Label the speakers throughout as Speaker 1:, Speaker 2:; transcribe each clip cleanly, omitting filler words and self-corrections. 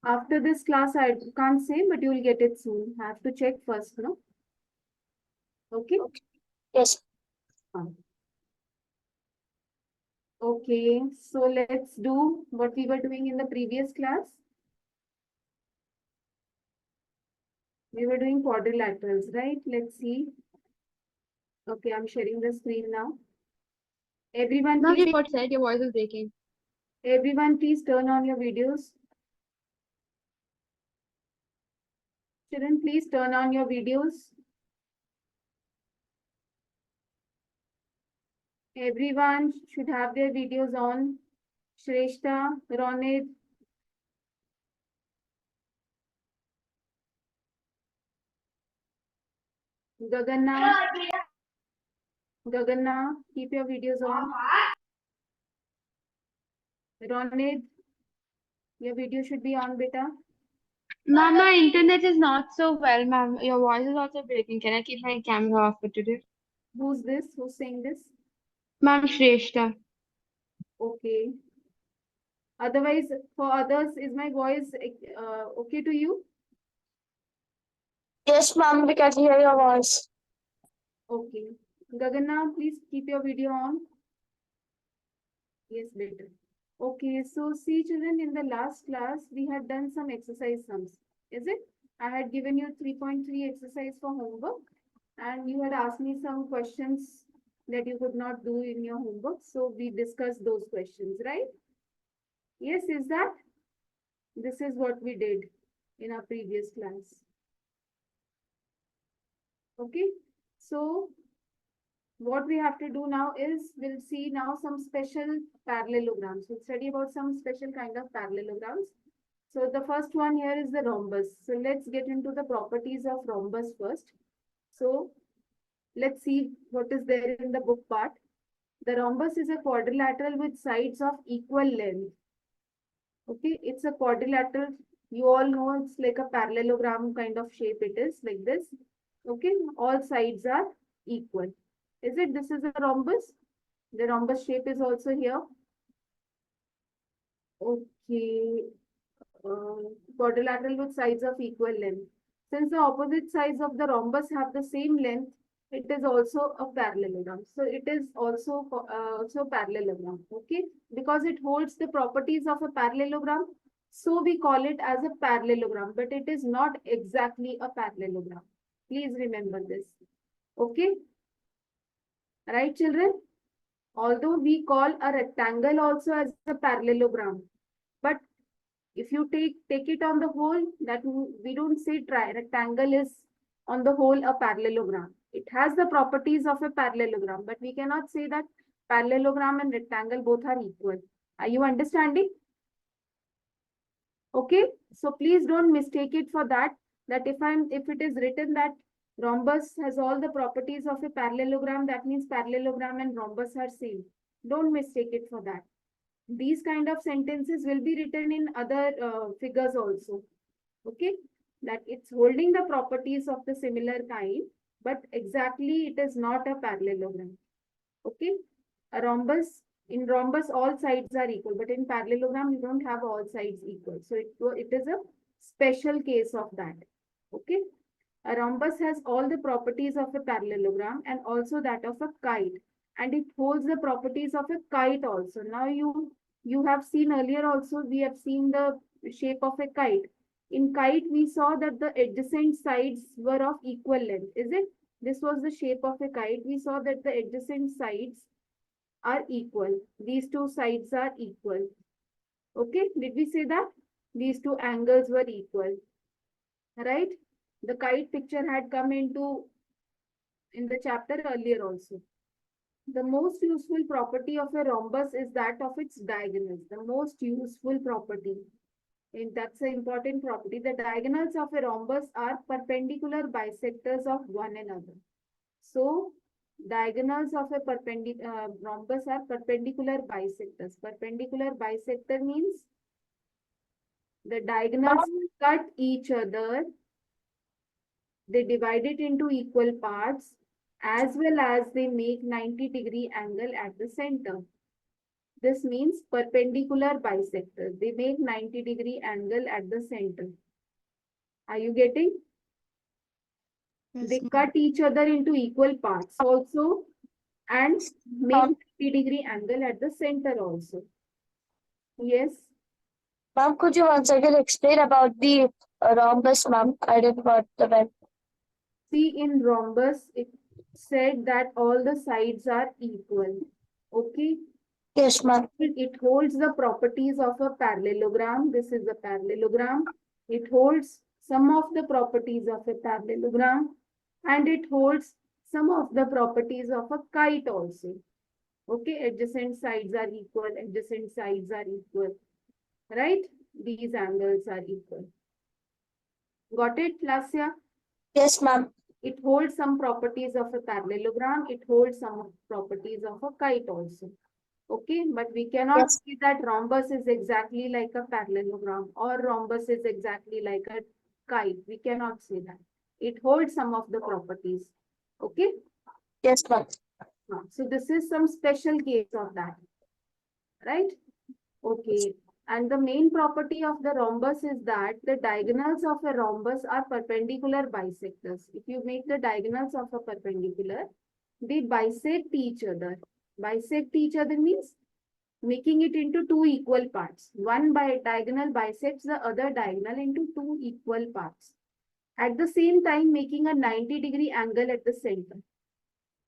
Speaker 1: After this class, I can't say, but you will get it soon. I have to check first, no? Okay.
Speaker 2: Yes.
Speaker 1: Okay, so let's do what we were doing in the previous class. We were doing quadrilaterals, right? Let's see. Okay, I'm sharing the screen now. Everyone,
Speaker 3: Ma'am,
Speaker 1: please,
Speaker 3: you what said? Your voice is breaking.
Speaker 1: everyone, please turn on your videos. Children, please turn on your videos. Everyone should have their videos on. Shrestha, Ronit, Gaganna, Gaganna, keep your videos on. Ronit, your video should be on, beta.
Speaker 3: Ma'am, my internet is not so well, ma'am. Your voice is also breaking. Can I keep my camera off for today?
Speaker 1: Who's this? Who's saying this?
Speaker 3: Ma'am, Shrestha.
Speaker 1: Okay. Otherwise, for others, is my voice okay to you?
Speaker 2: Yes, ma'am, we can hear your voice.
Speaker 1: Okay. Gaganna, please keep your video on. Yes, better. Okay, so see children, in the last class, we had done some exercise sums. Is it? I had given you 3.3 exercise for homework and you had asked me some questions that you could not do in your homework. So we discussed those questions, right? Yes, is that? This is what we did in our previous class. Okay, so what we have to do now is we'll see now some special parallelograms. We'll study about some special kind of parallelograms. So the first one here is the rhombus. So let's get into the properties of rhombus first. So let's see what is there in the book part. The rhombus is a quadrilateral with sides of equal length. Okay, it's a quadrilateral. You all know it's like a parallelogram kind of shape. It is like this. Okay, all sides are equal. Is it? This is a rhombus. The rhombus shape is also here. Okay, quadrilateral with sides of equal length. Since the opposite sides of the rhombus have the same length, it is also a parallelogram. So it is also parallelogram. Okay, because it holds the properties of a parallelogram, so we call it as a parallelogram. But it is not exactly a parallelogram. Please remember this. Okay, right, children? Although we call a rectangle also as a parallelogram, but if you take it on the whole, that we don't say rectangle is on the whole a parallelogram. It has the properties of a parallelogram, but we cannot say that parallelogram and rectangle both are equal. Are you understanding? Okay, so please don't mistake it for that. That if it is written that rhombus has all the properties of a parallelogram, that means parallelogram and rhombus are same. Don't mistake it for that. These kind of sentences will be written in other figures also. Okay, that it's holding the properties of the similar kind, but exactly it is not a parallelogram. Okay, a rhombus, in rhombus all sides are equal, but in parallelogram you don't have all sides equal. So it is a special case of that. Okay, a rhombus has all the properties of a parallelogram and also that of a kite, and it holds the properties of a kite also. Now you have seen earlier also, we have seen the shape of a kite. In kite, we saw that the adjacent sides were of equal length. Is it? This was the shape of a kite. We saw that the adjacent sides are equal. These two sides are equal. Okay, did we say that? These two angles were equal. Right? The kite picture had come into in the chapter earlier also. The most useful property of a rhombus is that of its diagonals. The most useful property, and that's an important property. The diagonals of a rhombus are perpendicular bisectors of one another. So, diagonals of a rhombus are perpendicular bisectors. Perpendicular bisector means the diagonals cut each other. They divide it into equal parts, as well as they make 90-degree angle at the center. This means perpendicular bisectors. They make 90-degree angle at the center. Are you getting? They cut each other into equal parts also and make 90-degree angle at the center also. Yes.
Speaker 2: Ma'am, could you once again explain about the rhombus, ma'am? I didn't got the well.
Speaker 1: See, in rhombus, it said that all the sides are equal. Okay.
Speaker 2: Yes, ma'am.
Speaker 1: It holds the properties of a parallelogram. This is a parallelogram. It holds some of the properties of a parallelogram and it holds some of the properties of a kite also. Okay, adjacent sides are equal, adjacent sides are equal, right? These angles are equal. Got it, Lasya?
Speaker 2: Yes, ma'am.
Speaker 1: It holds some properties of a parallelogram. It holds some properties of a kite also. Okay, but we cannot
Speaker 2: Yes.
Speaker 1: say that rhombus is exactly like a parallelogram or rhombus is exactly like a kite. We cannot say that. It holds some of the properties. Okay.
Speaker 2: Yes, ma'am.
Speaker 1: So this is some special case of that. Right? Okay. And the main property of the rhombus is that the diagonals of a rhombus are perpendicular bisectors. If you make the diagonals of a perpendicular, they bisect each other. Bisect each other means making it into two equal parts. One by diagonal bisects the other diagonal into two equal parts. At the same time, making a 90-degree angle at the center.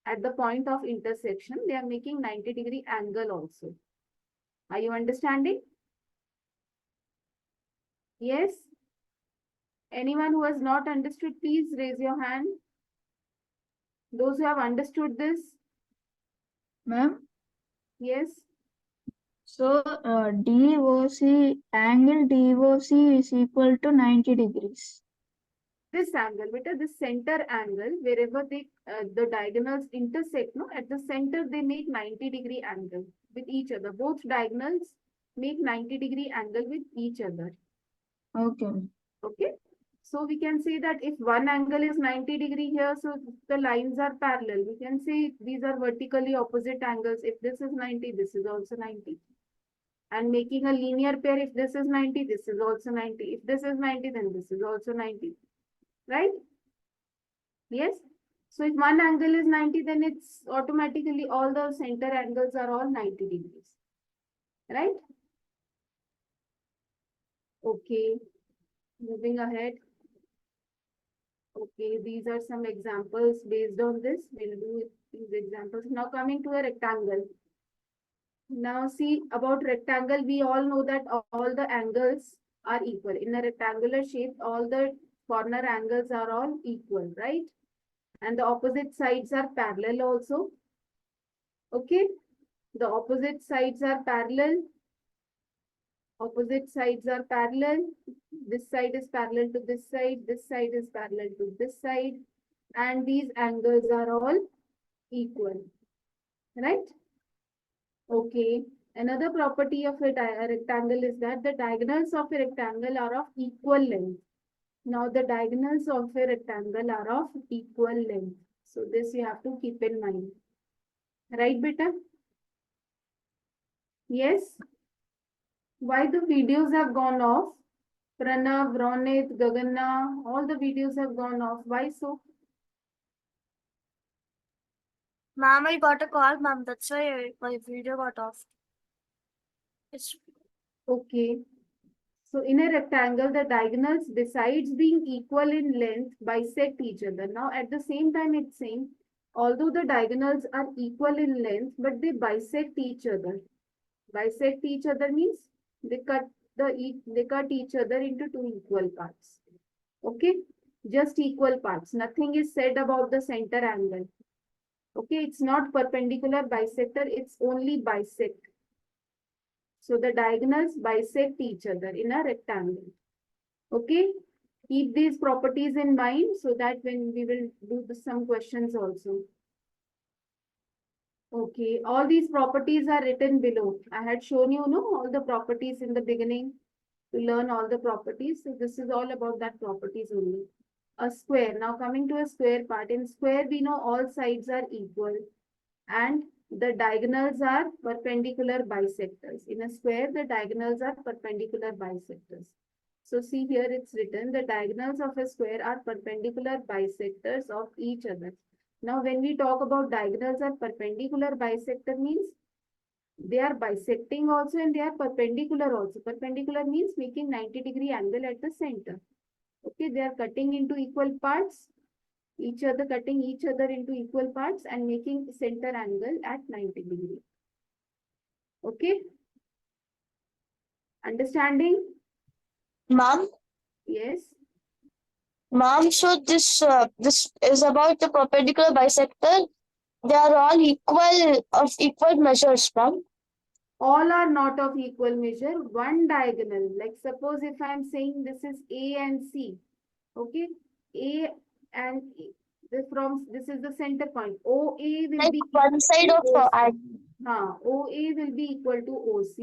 Speaker 1: At the point of intersection, they are making 90-degree angle also. Are you understanding? Yes? Anyone who has not understood, please raise your hand. Those who have understood this?
Speaker 4: Ma'am,
Speaker 1: Yes?
Speaker 4: so DOC, angle DOC is equal to 90 degrees.
Speaker 1: This angle, beta, this center angle, wherever they the diagonals intersect, no, at the center they make 90-degree angle with each other. Both diagonals make 90-degree angle with each other.
Speaker 4: Okay.
Speaker 1: Okay. So we can say that if one angle is 90-degree here, so the lines are parallel. We can say these are vertically opposite angles. If this is 90, this is also 90. And making a linear pair, if this is 90, this is also 90. If this is 90, then this is also 90. Right? Yes. So if one angle is 90, then it's automatically all the center angles are all 90 degrees. Right? Okay. Moving ahead. Okay, these are some examples based on this. We'll do these examples. Now coming to a rectangle. Now see about rectangle, we all know that all the angles are equal. In a rectangular shape, all the corner angles are all equal, right? And the opposite sides are parallel also. Okay, the opposite sides are parallel. Opposite sides are parallel. This side is parallel to this side. This side is parallel to this side. And these angles are all equal, right? Okay. Another property of a rectangle is that the diagonals of a rectangle are of equal length. Now the diagonals of a rectangle are of equal length. So this you have to keep in mind. Right, beta? Yes? Why the videos have gone off? Pranav, Ronit, Gaganna, all the videos have gone off. Why so?
Speaker 2: Ma'am, I got a call, ma'am. That's why my video got off. It's
Speaker 1: Okay. So in a rectangle, the diagonals, besides being equal in length, bisect each other. Now at the same time, it's saying, although the diagonals are equal in length, but they bisect each other. Bisect each other means they cut each other into two equal parts. Okay, just equal parts. Nothing is said about the center angle. Okay, it's not perpendicular bisector, it's only bisect. So the diagonals bisect each other in a rectangle. Okay, keep these properties in mind so that when we will do some questions also. Okay, all these properties are written below. I had shown you, no, all the properties in the beginning to learn all the properties. So this is all about that properties only. A square. Now coming to a square part. In square, we know all sides are equal and the diagonals are perpendicular bisectors. In a square, the diagonals are perpendicular bisectors. So see here it's written the diagonals of a square are perpendicular bisectors of each other. Now when we talk about diagonals are perpendicular bisector means they are bisecting also and they are perpendicular also. Perpendicular means making 90-degree angle at the center. Okay, they are cutting into equal parts, cutting each other into equal parts and making center angle at 90-degree. Okay, understanding?
Speaker 2: Ma'am,
Speaker 1: Yes.
Speaker 2: ma'am, so this is about the perpendicular bisector. They are all equal of equal measures, ma'am.
Speaker 1: All are not of equal measure. One diagonal, like suppose if I am saying this is A and C, okay, A and E. This is the center point. OA will
Speaker 2: Like
Speaker 1: be
Speaker 2: one side of
Speaker 1: OC. OA will be equal to OC,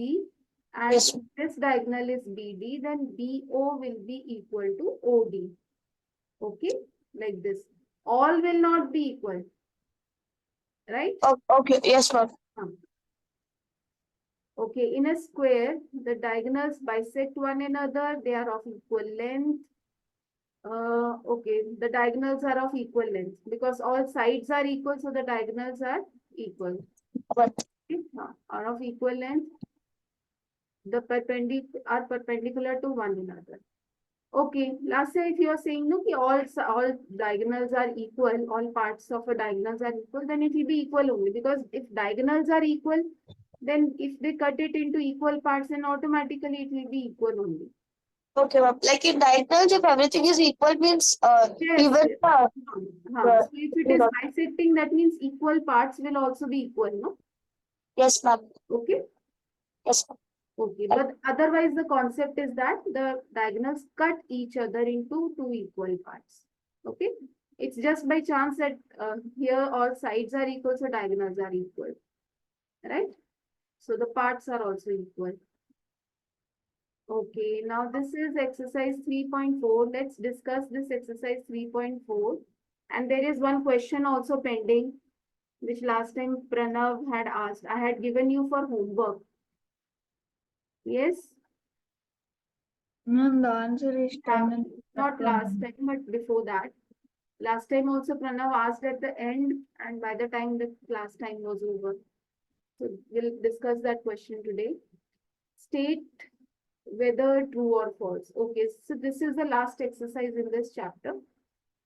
Speaker 1: and
Speaker 2: yes.
Speaker 1: if this diagonal is BD, then BO will be equal to OD. Okay, like this. All will not be equal, right?
Speaker 2: Okay, yes, ma'am.
Speaker 1: Okay, in a square, the diagonals bisect one another. They are of equal length. Okay, the diagonals are of equal length because all sides are equal, so the diagonals are equal.
Speaker 2: But
Speaker 1: Okay, are of equal length. The are perpendicular to one another. Okay, last say if you are saying no, all diagonals are equal, all parts of a diagonals are equal, then it will be equal only because if diagonals are equal, then if they cut it into equal parts, then automatically it will be equal only.
Speaker 2: okay, ma'am. Like in diagonals, if everything is equal means
Speaker 1: Yes.
Speaker 2: even
Speaker 1: Yes. So if it is bisecting, that means equal parts will also be equal, no?
Speaker 2: yes, ma'am.
Speaker 1: Okay.
Speaker 2: Yes, ma'am.
Speaker 1: Okay, but otherwise the concept is that the diagonals cut each other into two equal parts. Okay, it's just by chance that here all sides are equal, so diagonals are equal, right? So the parts are also equal. Okay, now this is exercise 3.4. Let's discuss this exercise 3.4. And there is one question also pending, which last time Pranav had asked. I had given you for homework. Yes?
Speaker 4: Ma'am, the answer is 10 and
Speaker 1: Not last time, but before that. Last time also Pranav asked at the end, and by the time the class time was over. So we'll discuss that question today. State whether true or false. Okay, so this is the last exercise in this chapter.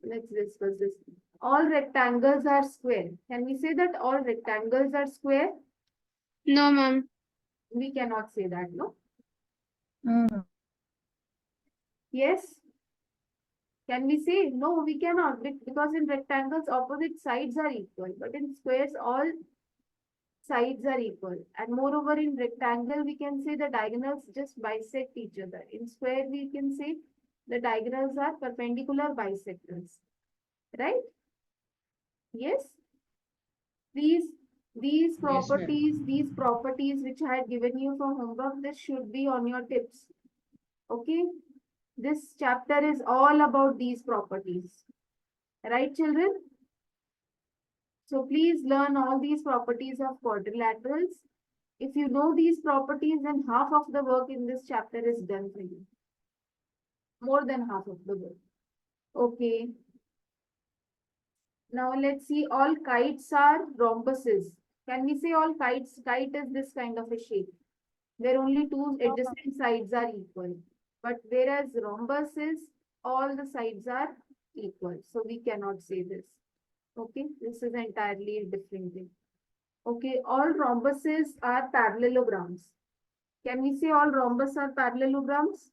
Speaker 1: Let's discuss this. All rectangles are square. Can we say that all rectangles are square?
Speaker 3: No, ma'am.
Speaker 1: We cannot say that, no?
Speaker 4: No.
Speaker 1: Yes? Can we say? No, we cannot because in rectangles opposite sides are equal, but in squares all sides are equal. And moreover in rectangle we can say the diagonals just bisect each other. In square we can say the diagonals are perpendicular bisectors. Right? Yes? These properties which I had given you for homework, this should be on your tips. Okay? This chapter is all about these properties. Right, children? So please learn all these properties of quadrilaterals. If you know these properties, then half of the work in this chapter is done for you. More than half of the work. Okay. Now let's see, all kites are rhombuses. Can we say all kites? Kite is this kind of a shape, where only two adjacent sides are equal. But whereas rhombus is, all the sides are equal. So we cannot say this. Okay, this is entirely a different thing. Okay, all rhombuses are parallelograms. Can we say all rhombus are parallelograms?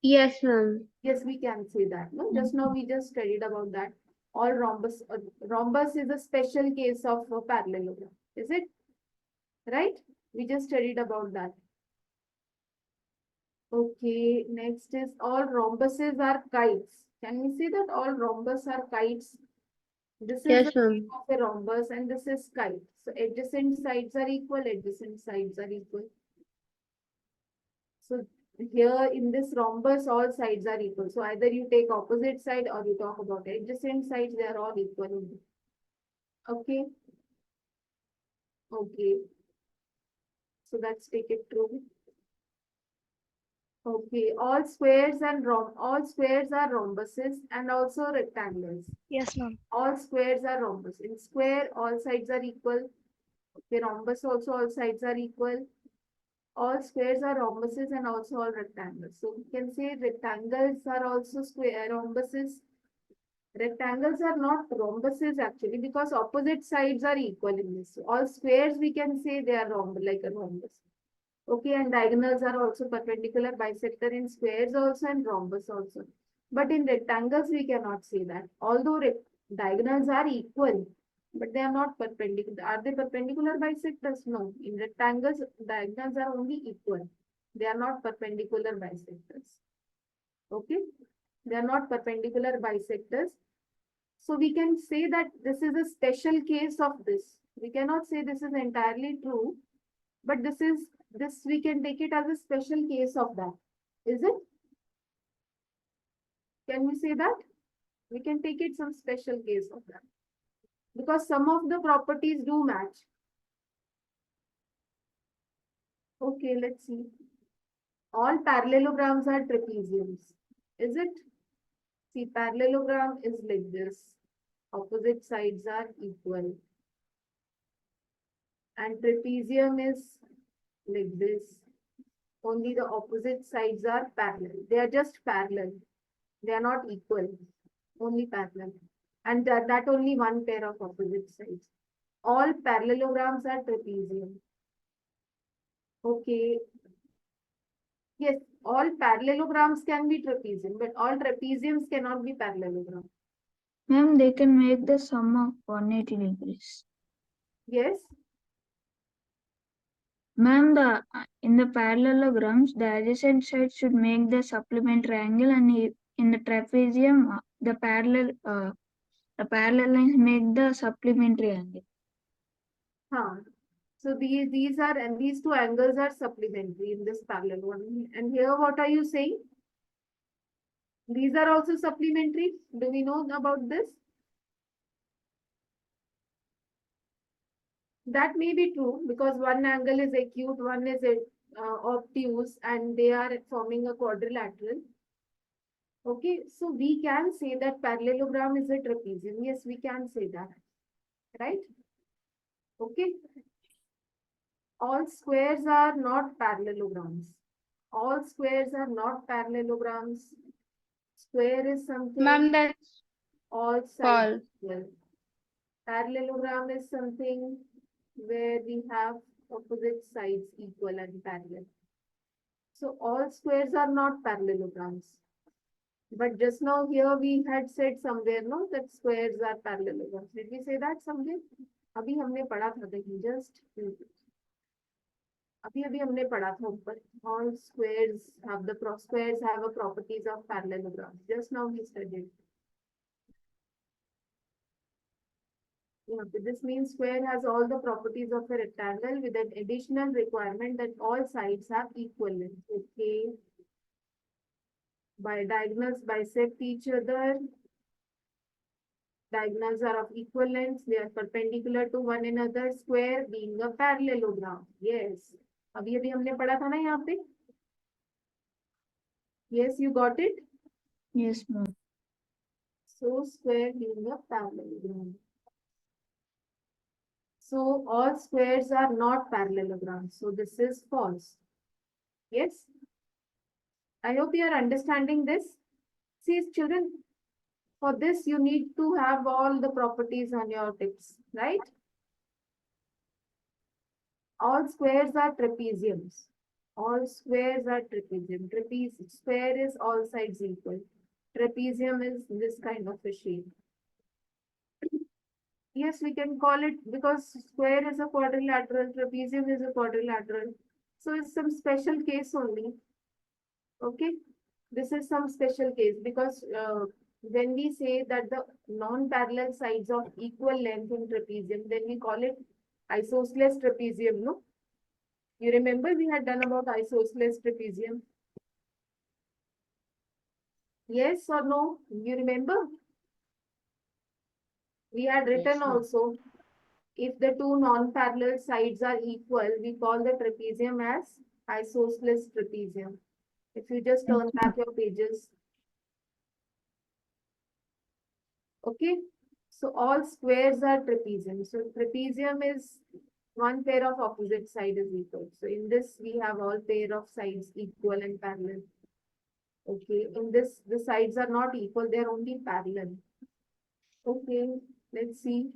Speaker 3: Yes, ma'am.
Speaker 1: Yes, we can say that. No, just now we just studied about that. All rhombus is a special case of a parallelogram. Is it? Right? We just studied about that. Okay, next is all rhombuses are kites. Can we say that all rhombus are kites? This is
Speaker 3: Yes,
Speaker 1: the
Speaker 3: ma'am.
Speaker 1: shape of a rhombus and this is kite. So adjacent sides are equal, adjacent sides are equal. So here in this rhombus, all sides are equal. So either you take opposite side or you talk about adjacent sides, they are all equal. Okay. Okay. So let's take it true. Okay, all squares are rhombuses and also rectangles.
Speaker 5: Yes, ma'am.
Speaker 1: All squares are rhombus. In square, all sides are equal. Okay, rhombus also all sides are equal. All squares are rhombuses and also all rectangles. So we can say rectangles are also square rhombuses. Rectangles are not rhombuses actually because opposite sides are equal in this. So all squares we can say they are like a rhombus. Okay, and diagonals are also perpendicular bisector in squares also and rhombus also. But in rectangles, we cannot say that. Although diagonals are equal, but they are not perpendicular. Are they perpendicular bisectors? No. In rectangles, diagonals are only equal. They are not perpendicular bisectors. Okay, they are not perpendicular bisectors. So we can say that this is a special case of this. We cannot say this is entirely true, but this we can take it as a special case of that. Is it? Can we say that? We can take it some special case of that. Because some of the properties do match. Okay, let's see. All parallelograms are trapeziums. Is it? See, parallelogram is like this. Opposite sides are equal. And trapezium is like this. Only the opposite sides are parallel. They are just parallel. They are not equal. Only parallel. And that only one pair of opposite sides. All parallelograms are trapezium. Okay. Yes, all parallelograms can be trapezium, but all trapeziums cannot be parallelogram.
Speaker 4: Ma'am, they can make the sum of 180 degrees.
Speaker 1: Yes.
Speaker 4: Ma'am, in the parallelograms, the adjacent side should make the supplementary angle, and in the trapezium, the parallel lines make the supplementary angle.
Speaker 1: Huh. So these two angles are supplementary in this parallel one. And here, what are you saying? These are also supplementary. Do we know about this? That may be true because one angle is acute, one is obtuse, and they are forming a quadrilateral. Okay, so we can say that parallelogram is a trapezium. Yes, we can say that. Right? Okay. All squares are not parallelograms. All squares are not parallelograms. Square is something
Speaker 3: Ma'am, that's
Speaker 1: all sides
Speaker 3: false.
Speaker 1: equal. Parallelogram is something where we have opposite sides equal and parallel. So all squares are not parallelograms. But just now here we had said somewhere, no, that squares are parallelograms. Did we say that somewhere? अभी हमने पढ़ा था देखिए just अभी हमने पढ़ा था ऊपर all squares have a properties of parallelograms. Just now we studied. Yeah, this means square has all the properties of a rectangle with an additional requirement that all sides have equal length. Okay. By diagonals bisect each other. Diagonals are of equal length. They are perpendicular to one another. Square being a parallelogram. Yes. अभी हमने पढ़ा था ना यहाँ पे. Yes, you got it.
Speaker 4: Yes, ma'am.
Speaker 1: So square being a parallelogram. So all squares are not parallelograms. So this is false. Yes. I hope you are understanding this. See, children, for this you need to have all the properties on your tips, right? All squares are trapeziums. All squares are trapezium. Square is all sides equal. Trapezium is this kind of a shape. Yes, we can call it because square is a quadrilateral, trapezium is a quadrilateral. So it's some special case only. Okay, this is some special case because when we say that the non-parallel sides of equal length in trapezium, then we call it isosceles trapezium, no? You remember we had done about isosceles trapezium? Yes or no? You remember? We had written
Speaker 6: Yes, ma'am.
Speaker 1: also. If the two non-parallel sides are equal, we call the trapezium as isosceles trapezium. If you just turn back your pages. Okay. So all squares are trapezium. So trapezium is one pair of opposite side is equal. So in this we have all pair of sides equal and parallel. Okay. In this the sides are not equal, they are only parallel. Okay. Let's see.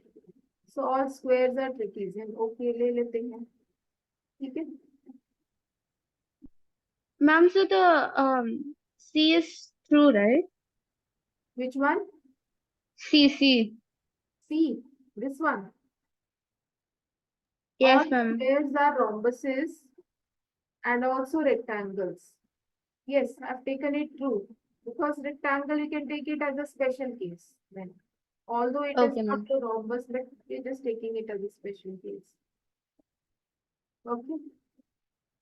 Speaker 1: So all squares are trapezium. Okay, ले लेते हैं. ठीक है.
Speaker 3: Ma'am, so the C is true, right?
Speaker 1: Which one?
Speaker 3: C.
Speaker 1: See, this one.
Speaker 3: Yes,
Speaker 1: All
Speaker 3: ma'am.
Speaker 1: squares are rhombuses and also rectangles. Yes, I've taken it true. Because rectangle, you can take it as a special case then. Although it is
Speaker 3: Okay,
Speaker 1: not
Speaker 3: ma'am.
Speaker 1: a rhombus, but we're just taking it as a special case. Okay.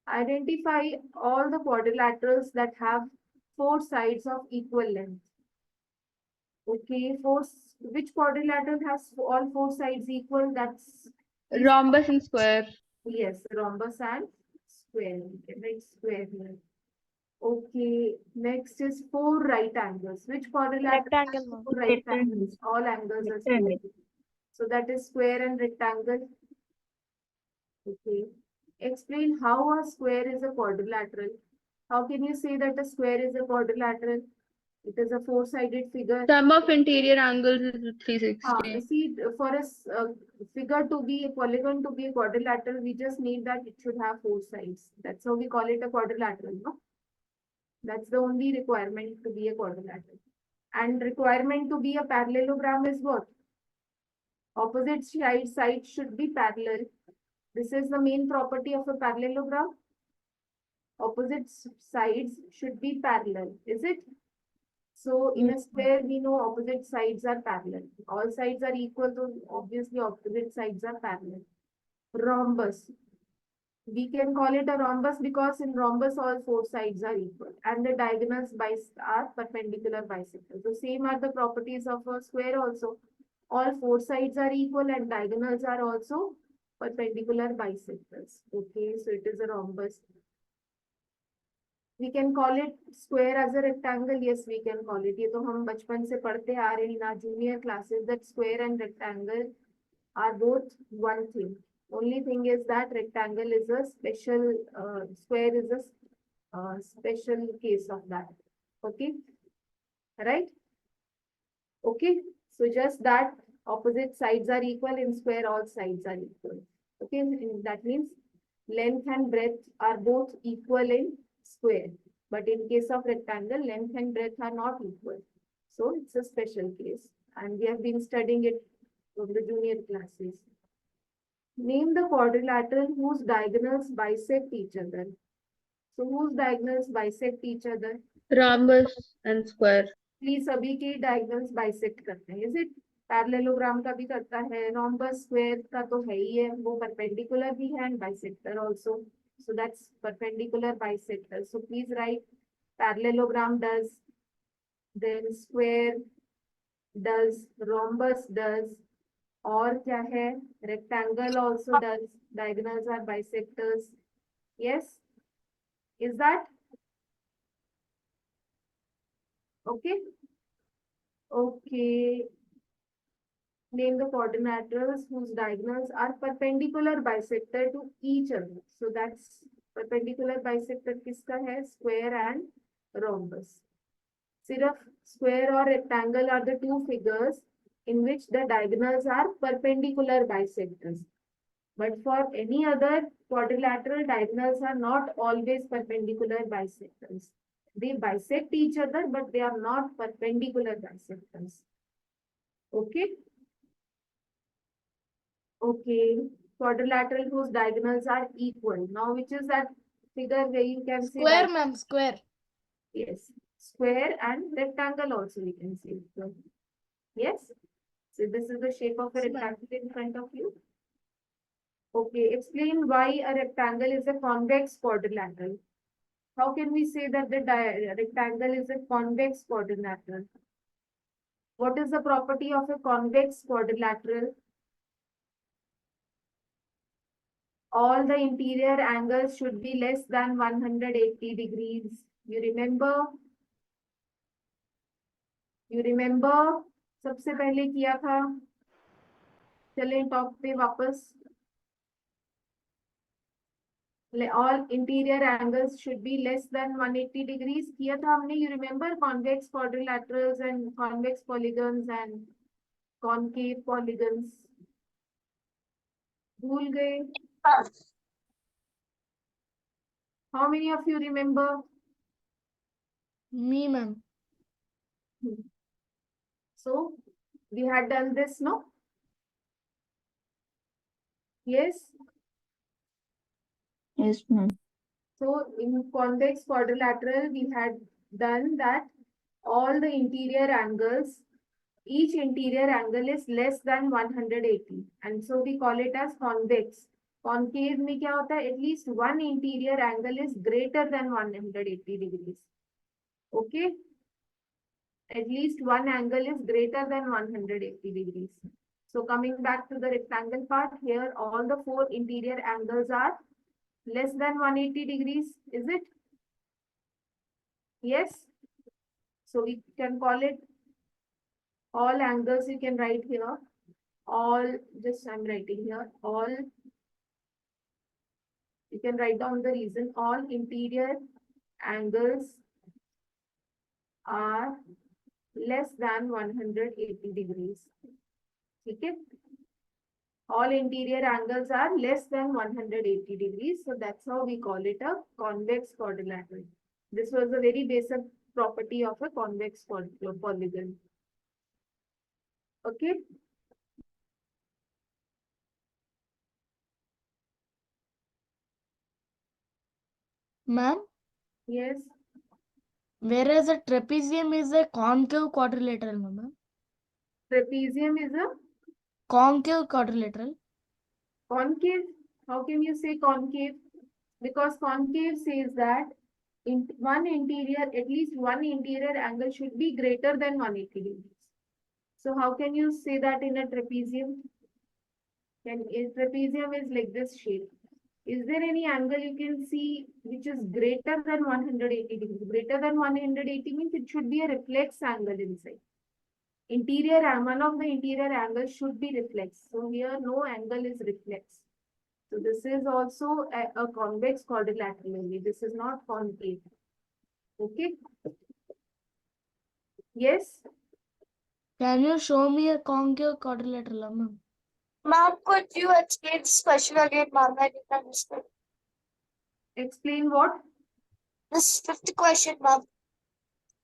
Speaker 1: Identify all the quadrilaterals that have four sides of equal length. Okay, which quadrilateral has all four sides equal? That's
Speaker 3: Rhombus and square.
Speaker 1: yes, rhombus and square. Okay, write square here. Okay, next is four right angles. Which quadrilateral
Speaker 5: Rectangle,
Speaker 1: has
Speaker 5: ma'am.
Speaker 1: four right angles? All angles are square.
Speaker 4: Rectangle.
Speaker 1: So that is square and rectangle. Okay. Explain how a square is a quadrilateral. How can you say that a square is a quadrilateral? It is a four-sided figure.
Speaker 3: Sum of interior angles is 360.
Speaker 1: See, for a figure to be a polygon to be a quadrilateral, we just need that it should have four sides. That's how we call it a quadrilateral, no? That's the only requirement to be a quadrilateral. And requirement to be a parallelogram is what? Opposite sides should be parallel. This is the main property of a parallelogram. Opposite sides should be parallel, is it? So in a square, we know opposite sides are parallel. All sides are equal, so obviously opposite sides are parallel. Rhombus. We can call it a rhombus because in rhombus all four sides are equal and the diagonals are perpendicular bisectors. So same are the properties of a square also. All four sides are equal and diagonals are also perpendicular bisectors. Okay, so it is a rhombus. We can call it square as a rectangle. Yes, we can call it. ये तो हम बचपन से पढ़ते आ रहे हैं in our junior classes that square and rectangle are both one thing. Only thing is that rectangle is a special, square is a special case of that. Okay, right? Okay, so just that opposite sides are equal in square, all sides are equal. Okay, and that means length and breadth are both equal in square. But in case of rectangle, length and breadth are not equal. So it's a special case. And we have been studying it from the junior classes. Name the quadrilateral whose diagonals bisect each other. So whose diagonals bisect each other?
Speaker 3: Rhombus and square.
Speaker 1: Please सभी के diagonals bisect करते हैं. Is it? Parallelogram का भी करता है. Rhombus square का तो है ही है. वो perpendicular भी है and bisector also. So that's perpendicular bisector. So please write parallelogram does, then square does, rhombus does, और क्या है? Rectangle also does. Diagonals are bisectors. Yes? Is that? Okay. Okay. Name the quadrilaterals whose diagonals are perpendicular bisector to each other. So that's perpendicular bisector किसका है? Square and rhombus. सिर्फ square or rectangle are the two figures in which the diagonals are perpendicular bisectors. But for any other quadrilateral, diagonals are not always perpendicular bisectors. They bisect each other, but they are not perpendicular bisectors. Okay. Okay. Quadrilateral whose diagonals are equal. Now, which is that figure where you can see
Speaker 5: Square,
Speaker 1: that?
Speaker 5: ma'am, square.
Speaker 1: Yes. Square and rectangle also we can see. So, yes. So this is the shape of a
Speaker 5: Yes, ma'am.
Speaker 1: rectangle in front of you. Okay. Explain why a rectangle is a convex quadrilateral. How can we say that the rectangle is a convex quadrilateral? What is the property of a convex quadrilateral? all the interior angles should be less than 180 degrees. You remember? You remember? सबसे पहले किया था. चलें top पे वापस. All interior angles should be less than 180 degrees. किया था हमने. You remember convex quadrilaterals and convex polygons and concave polygons. भूल गए? How many of you remember?
Speaker 2: Me, ma'am.
Speaker 1: So we had done this, no? Yes.
Speaker 4: Yes, ma'am.
Speaker 1: So in convex quadrilateral, we had done that all the interior angles, each interior angle is less than 180, and so we call it as convex. Concave में क्या होता है? At least one interior angle is greater than 180 degrees. Okay. At least one angle is greater than 180 degrees. So coming back to the rectangle part, here all the four interior angles are less than 180 degrees, is it? Yes. So we can call it all angles. You can write here all, just I'm writing here all. You can write down the reason. All interior angles are less than 180 degrees. Okay. All interior angles are less than 180 degrees. So that's how we call it a convex quadrilateral. This was a very basic property of a convex polygon. Okay.
Speaker 2: Ma'am,
Speaker 1: Yes.
Speaker 2: whereas a trapezium is a concave quadrilateral, ma'am.
Speaker 1: Trapezium is a
Speaker 2: Concave quadrilateral.
Speaker 1: concave. How can you say concave? Because concave says that in one interior, at least one interior angle should be greater than 180 degrees. So how can you say that in a trapezium? Can a trapezium is like this shape. Is there any angle you can see which is greater than 180 degrees? Greater than 180 means it should be a reflex angle inside. Interior, one of the interior angles should be reflex. So here no angle is reflex. So this is also a convex quadrilateral only. This is not concave. Okay. Yes.
Speaker 2: Can you show me a concave quadrilateral, ma'am?
Speaker 5: Ma'am, could you explain this question again, ma'am? I didn't understand.
Speaker 1: Explain what?
Speaker 5: This fifth question, ma'am.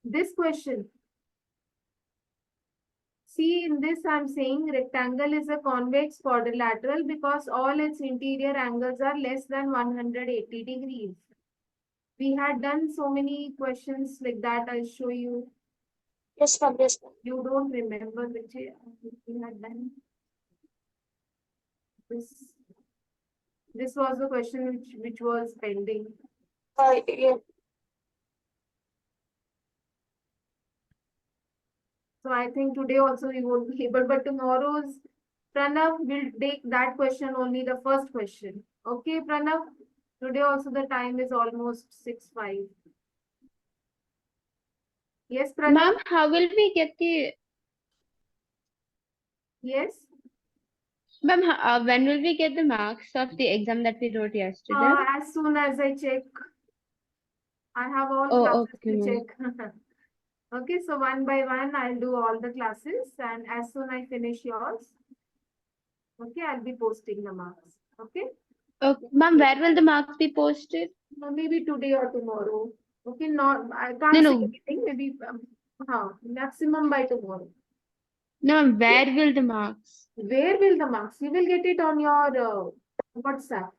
Speaker 1: This question. See, in this I'm saying rectangle is a convex quadrilateral because all its interior angles are less than 180 degrees. We had done so many questions like that. I'll show you.
Speaker 5: Yes, ma'am. Yes, ma'am.
Speaker 1: You don't remember which we had done. This was the question which was pending.
Speaker 5: Yeah.
Speaker 1: So I think today also we won't be able, but tomorrow's Pranav will take that question only, the first question. Okay, Pranav? Today also the time is almost 6:05. Yes, Pranav?
Speaker 3: Ma'am, how will we get the,
Speaker 1: Yes?
Speaker 3: ma'am, when will we get the marks of the exam that we wrote yesterday?
Speaker 1: As soon as I check. I have all
Speaker 3: Oh,
Speaker 1: classes
Speaker 3: okay,
Speaker 1: to
Speaker 3: ma'am.
Speaker 1: check. Okay, so one by one, I'll do all the classes, and as soon I finish yours, okay, I'll be posting the marks. Okay,
Speaker 3: Okay, ma'am, where will the marks be posted?
Speaker 1: maybe today or tomorrow. Okay, not I can't
Speaker 3: No,
Speaker 1: say
Speaker 3: no.
Speaker 1: anything. Maybe maximum by tomorrow.
Speaker 3: No, ma'am, where will the marks?
Speaker 1: Where will the marks? You will get it on your WhatsApp.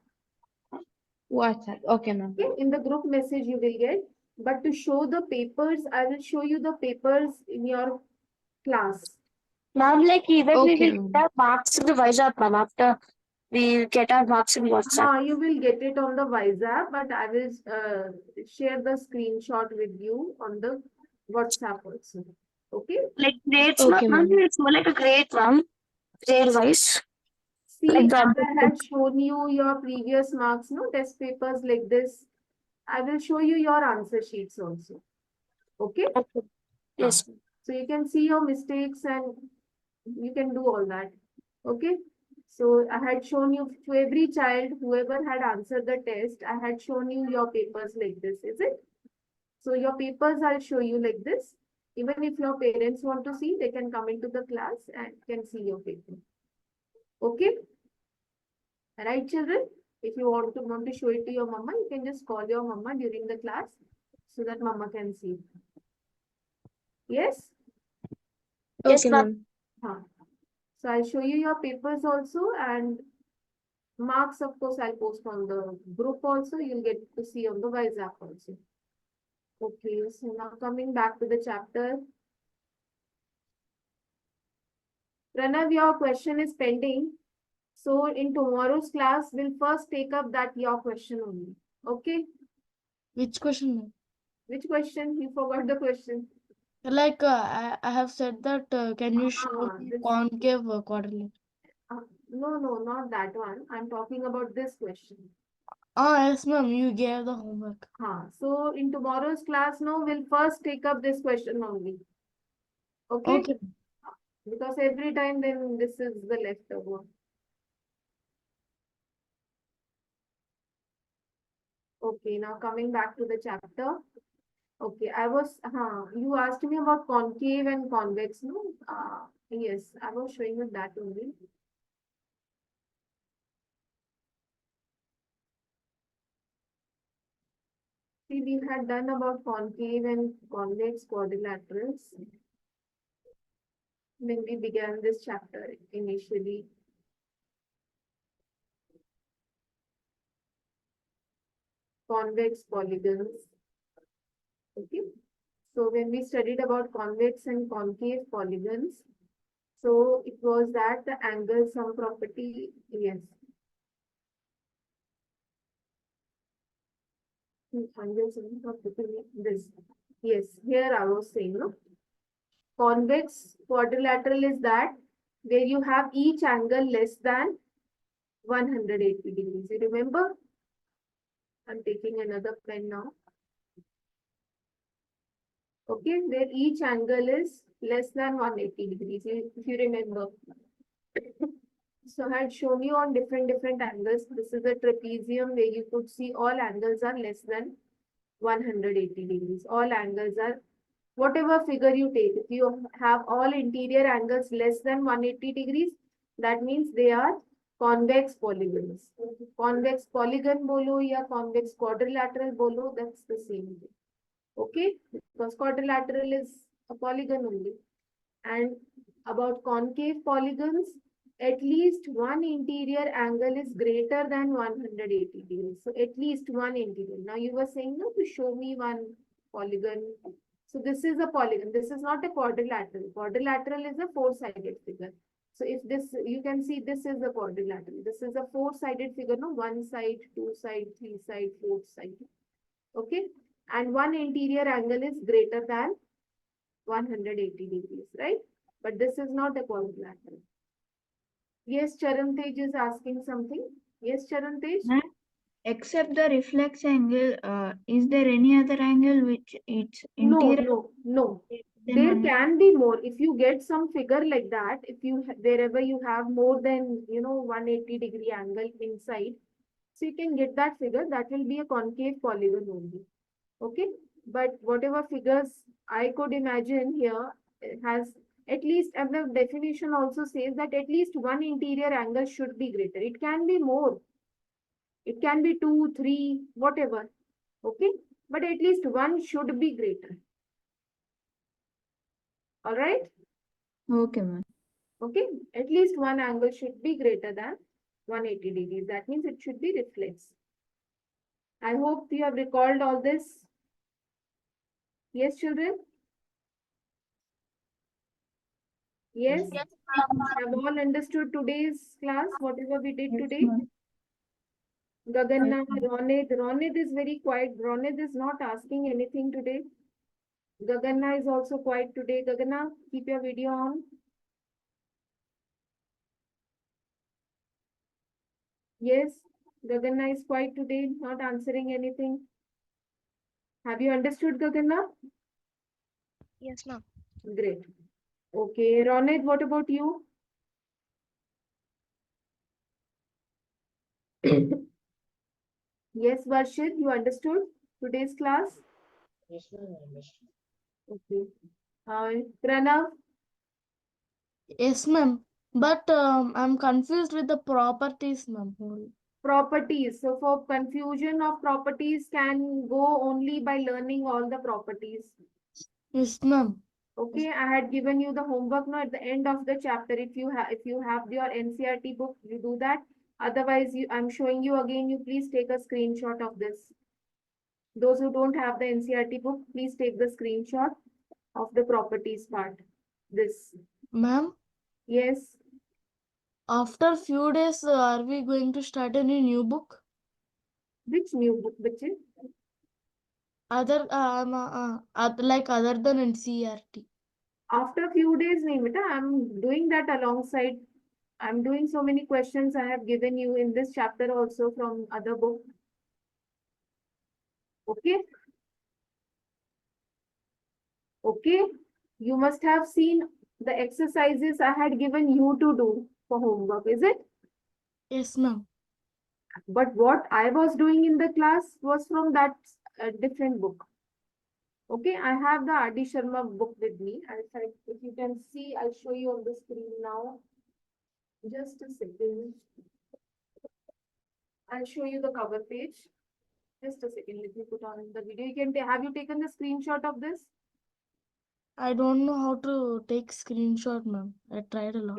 Speaker 3: WhatsApp. Okay, ma'am.
Speaker 1: Okay, in the group message you will get. But to show the papers, I will show you the papers in your class.
Speaker 5: Ma'am, like even we
Speaker 3: Okay,
Speaker 5: will
Speaker 3: ma'am.
Speaker 5: get our marks in the WhatsApp, ma'am, after we get our marks in WhatsApp.
Speaker 1: You will get it on the WhatsApp, but I will share the screenshot with you on the WhatsApp also. Okay.
Speaker 5: Like grades,
Speaker 3: Okay,
Speaker 5: ma'am,
Speaker 3: ma'am.
Speaker 5: it's more like a grade, ma'am. Grade wise.
Speaker 1: See,
Speaker 2: Like
Speaker 1: I
Speaker 2: the
Speaker 1: had shown you your previous marks, no test papers like this. I will show you your answer sheets also. Okay?
Speaker 5: Okay. Yes.
Speaker 1: So you can see your mistakes and you can do all that. Okay? So I had shown you to every child, whoever had answered the test, I had shown you your papers like this, is it? So your papers I'll show you like this. Even if your parents want to see, they can come into the class and can see your paper. Okay? Right, children? If you want to show it to your mama, you can just call your mama during the class so that mama can see. Yes?
Speaker 5: Yes,
Speaker 3: Okay,
Speaker 5: ma'am.
Speaker 3: ma'am.
Speaker 1: Huh. So I'll show you your papers also, and marks, of course, I'll post on the group also. You'll get to see on the Wise app also. Okay, so now coming back to the chapter. Pranav, your question is pending. So in tomorrow's class, we'll first take up that your question only. Okay?
Speaker 6: Which question, ma'am?
Speaker 1: Which question? You forgot the question.
Speaker 6: Like I have said that can you show
Speaker 1: Ah,
Speaker 6: me
Speaker 1: this,
Speaker 6: concave quadrilateral?
Speaker 1: no, not that one. I'm talking about this question.
Speaker 6: Ah, yes, ma'am. You gave the homework.
Speaker 1: So in tomorrow's class, no, we'll first take up this question only. Okay?
Speaker 6: Okay.
Speaker 1: Because every time then this is the leftover. Okay, now coming back to the chapter. Okay, you asked me about concave and convex, no? Yes, I was showing you that only. See, we had done about concave and convex quadrilaterals when we began this chapter initially. Convex polygons. Okay. So when we studied about convex and concave polygons, so it was that the angle sum property, yes. Angle sum property, this. Yes, here I was saying, no? Convex quadrilateral is that where you have each angle less than 180 degrees. You remember? I'm taking another pen now. Okay, where each angle is less than 180 degrees, if you remember. So I had shown you on different angles. This is a trapezium where you could see all angles are less than 180 degrees. All angles are, whatever figure you take, if you have all interior angles less than 180 degrees, that means they are convex polygons. Convex polygon bolo ya convex quadrilateral bolo, that's the same thing. Okay, because quadrilateral is a polygon only. And about concave polygons, at least one interior angle is greater than 180 degrees. So at least one interior. Now you were saying, no, to show me one polygon. So this is a polygon. This is not a quadrilateral. Quadrilateral is a four-sided figure. So if this, you can see this is a quadrilateral. This is a four-sided figure, no? One side, two side, three side, fourth side. Okay. And one interior angle is greater than 180 degrees, right? But this is not a quadrilateral. Yes, Charantej is asking something. Yes, Charantej?
Speaker 4: Ma'am, except the reflex angle, is there any other angle which its interior
Speaker 1: No.
Speaker 4: than
Speaker 1: There
Speaker 4: 180?
Speaker 1: can be more. If you get some figure like that, if you wherever you have more than 180-degree angle inside, so you can get that figure. That will be a concave polygon only. Okay, but whatever figures I could imagine here has at least, and the definition also says that at least one interior angle should be greater. It can be more. It can be 2, 3, whatever. Okay, but at least one should be greater. All right.
Speaker 4: Okay, ma'am.
Speaker 1: Okay, at least one angle should be greater than 180 degrees. That means it should be reflex. I hope you have recalled all this. Yes, children? Yes? Have all understood today's class, whatever we did
Speaker 4: Yes,
Speaker 1: today?
Speaker 4: ma'am.
Speaker 1: Gaganna, Ronit. Ronit is very quiet. Ronit is not asking anything today. Gaganna is also quiet today. Gaganna, keep your video on. Yes, Gaganna is quiet today, not answering anything. Have you understood, Gaganna?
Speaker 5: Yes, ma'am.
Speaker 1: Great. Okay, Ronit, what about you? Yes, Varshit, you understood today's class?
Speaker 7: Yes, ma'am, I understood.
Speaker 1: Okay. Pranav,
Speaker 6: Yes, ma'am. But I'm confused with the properties, ma'am.
Speaker 1: properties. So for confusion of properties can go only by learning all the properties.
Speaker 6: Yes, ma'am.
Speaker 1: Okay, I had given you the homework now at the end of the chapter. If you have your NCRT book, you do that. Otherwise, I'm showing you again. You please take a screenshot of this. Those who don't have the NCRT book, please take the screenshot of the properties part. This.
Speaker 6: Ma'am,
Speaker 1: Yes.
Speaker 6: after few days, are we going to start any new book?
Speaker 1: Which new book, Bachche?
Speaker 6: Like other than NCERT.
Speaker 1: After few days, Nimita, I'm doing that alongside. I'm doing so many questions I have given you in this chapter also from other book. Okay. Okay. You must have seen the exercises I had given you to do for homework, is it?
Speaker 6: Yes, ma'am.
Speaker 1: But what I was doing in the class was from that different book. Okay, I have the R.D. Sharma book with me. If you can see, I'll show you on the screen now. Just a second. I'll show you the cover page. Just a second. Let me put on the video. Have you taken the screenshot of this?
Speaker 6: I don't know how to take screenshot, ma'am. I tried a lot.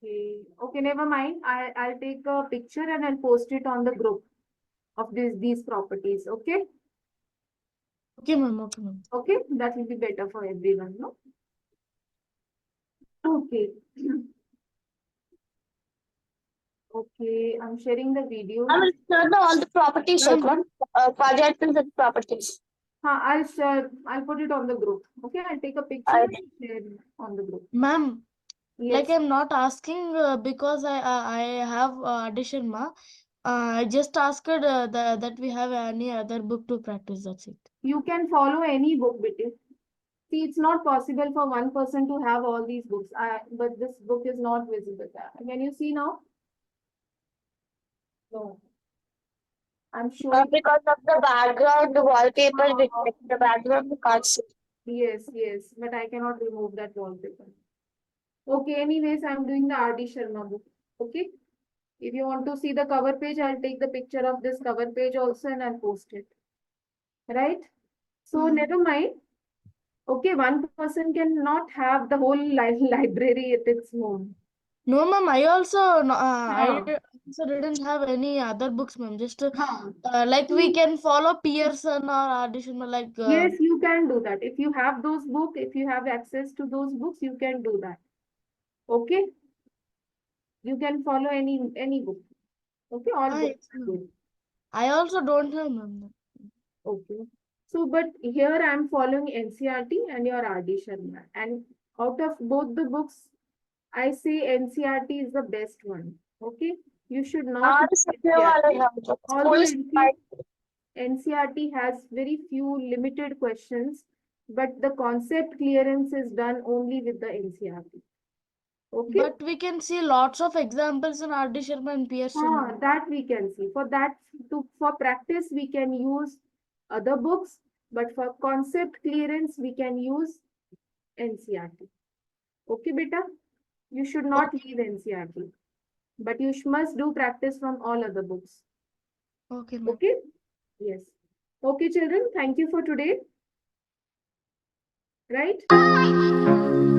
Speaker 1: Okay, never mind. I'll take a picture and I'll post it on the group of these properties. Okay,
Speaker 6: Okay, ma'am. Okay, ma'am.
Speaker 1: okay, that will be better for everyone, no? Okay. Okay, I'm sharing the video.
Speaker 5: I will share all the properties,
Speaker 6: Ma'am.
Speaker 5: ma'am. Quadrilateral and properties.
Speaker 1: I'll share. I'll put it on the group. Okay, I'll take a picture
Speaker 5: I-
Speaker 1: and share on the group.
Speaker 6: Ma'am, like
Speaker 1: Yes.
Speaker 6: I'm not asking because I have addition, ma. I just asked that we have any other book to practice. That's it.
Speaker 1: You can follow any book, Biti. See, it's not possible for one person to have all these books. But this book is not visible. Can you see now? No. I'm showing.
Speaker 5: Because of the background, the wallpaper, with the background, we can't see.
Speaker 1: Yes, but I cannot remove that wallpaper. Okay, anyways, I'm doing the R.D. Sharma book. Okay. If you want to see the cover page, I'll take the picture of this cover page also and I'll post it. Right? So never mind. Okay, one person cannot have the whole library at its home.
Speaker 6: No, ma'am. I also no,
Speaker 1: Huh.
Speaker 6: I also didn't have any other books, ma'am. Just
Speaker 1: Huh.
Speaker 6: like we can follow Pearson or addition, like
Speaker 1: Yes, you can do that. If you have those books, if you have access to those books, you can do that. Okay? You can follow any book. Okay, all
Speaker 6: yes,
Speaker 1: books are
Speaker 6: ma'am.
Speaker 1: good.
Speaker 6: I also don't have, ma'am.
Speaker 1: Okay. So, but here I'm following NCRT and your R.D. Sharma. And out of both the books, I say NCRT is the best one. Okay? You should not
Speaker 5: All
Speaker 1: use
Speaker 5: secure
Speaker 1: NCRT.
Speaker 5: have.
Speaker 1: Although
Speaker 5: Schools,
Speaker 1: NCRT has very few limited questions, but the concept clearance is done only with the NCRT. Okay?
Speaker 6: But we can see lots of examples in R.D. Sharma and Pearson. ma'am.
Speaker 1: That we can see. For practice, we can use other books, but for concept clearance, we can use NCRT. Okay, beta? You should not leave NCRT, but you must do practice from all other books.
Speaker 6: Okay, ma'am.
Speaker 1: Okay? Yes. Okay, children, thank you for today. Right?